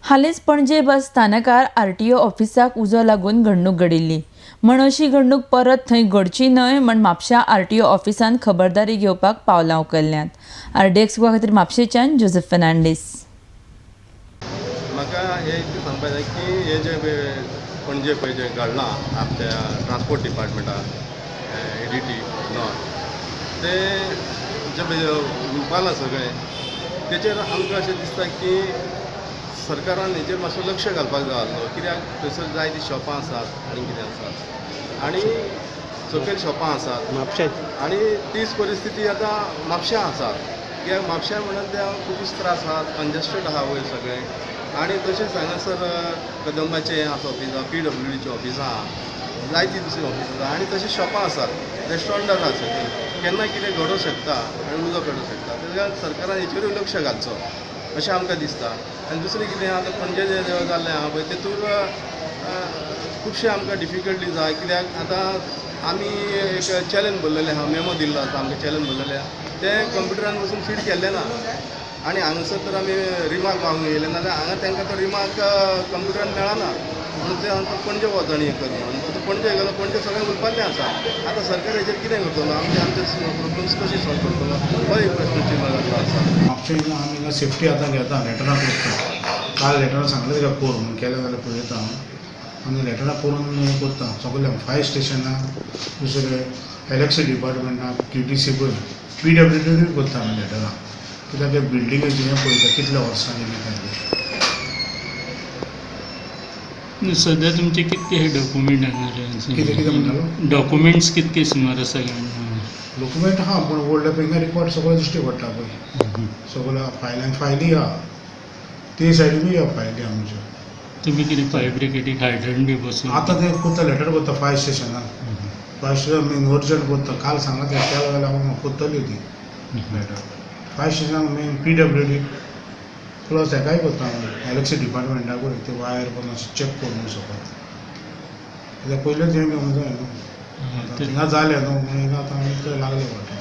हालींच पणजे बस स्थानकार आरटीओ ऑफिसाक उजो लागून घडणूक घडिल्ली म्हण अशी घडणूक परत थंय घडची न्हय म्हण म्हापशा आरटीओ ऑफिसान खबरदारी घेवपाक पावलां उखल्ल्यांत। RDX खातीर म्हापशेच्यान जोसेफ फर्नांडीस। म्हाका हे सांगपाक जाय की हे जे पणजे पळय जे घडलां आपल्या ट्रान्सपोर्ट डिपार्टमेंटान ADT नॉर्थ ते जे उरपालां सगळें तेचेर आमकां अशें दिसता की सरकारान हेचेर मातसो लक्ष घालपाक जाय आसलो, कित्याक थंयसर जायतीं शॉपां आसात आनी कितें आसात आनी सकयल शॉपां आसात म्हापश्यांत आनी तीच परिस्थिती आतां म्हापश्यां आसात। कित्याक म्हापश्यां म्हणून त्या खुबूच त्रास आसात, कंजेस्टेड आहा वयर सगळें आनी तशेंच हांगासर कदंबाचें आसा ऑफिस आहा, PWDचें ऑफिस आहा, जायतीं दुसरीं ऑफिस आसा आनी तशीं शॉपां आसात, रेस्टॉरंट आसात सकयल। केन्ना कितें घडोवंक शकता आनी उजो पडूंक शकता, तेज्या सरकारान हेचेरूय लक्ष घालचो अशें आमकां दिसता। आनी दुसरें कितें आतां पणजे जें जाल्लें आहा पळय तेतूर खुबशे आमकां डिफिकल्टी जाय, कित्याक आतां आमी एक चॅलेंज भरलेलें आहा, मेमो दिल्लो आसा आमकां चॅलेंज भरलेलें आहा, तें कंप्युटरान वचून फीड केल्लें ना आनी हांगासर तर आमी रिमार्क मागूंक येयले नाल्यार हांगा तांकां तो रिमार्क कंप्युटरान मेळना म्हणून ते आमकां पणजे वचून हें कर म्हणून आतां पणजे गेलो, पणजे सगळें उरपाल्लें आसा। आतां सरकार हेचेर कितें करतलो, आमचे प्रॉब्लम्स कशें सॉल्व करतलो हो एक प्रश्न चिन्ह जाल्लो आसा। म्हापशें आमी सेफ्टी आतां घेता, लेटरां करता, काल लेटरां सांगलें तेका कोर म्हणून केलें जाल्यार पळयता आनी लेटरां करून हें करता सगळें फायर स्टेशनाक, दुसरें LXC डिपार्टमेंटाक, TTC पळय PWD करता आमी लेटरां, कित्याक ते बिल्डिंगेचें हें पळयता कितल्या वर्सांनी कितें सध्या तुमचे कितके हे डॉक्युमेंट कितें कितें म्हणटालो डॉक्युमेंट्स कितके सुमार आसा डॉक्युमेंट आहा पूण ओल्ड फिंगर रिकॉर्ड सगळें दिश्टी पडटा पळय, सगळ्यो फायली आहा, ते सायडीनूय आहा फायली आमच्यो। तुम्ही कितें फायर ब्रिगेडीक हायड्रंट बी बसून आतां ते करता, लेटर करता फायर स्टेशनाक, फायर स्टेशन मेन अर्जंट करता, काल सांगला ते केलो जाल्यार हांव करतली ती लेटर फायर स्टेशनाक मेन PWD प्लस हेकाय करता LXC डिपार्टमेंटाकूय ते वायर पण अशें चॅक करून सकयल, कित्याक पयलेंच हें घेवंक जाय न्हू, आतां थिंगा जालें न्हू म्हणून आतां आमी ते लागले पडटा।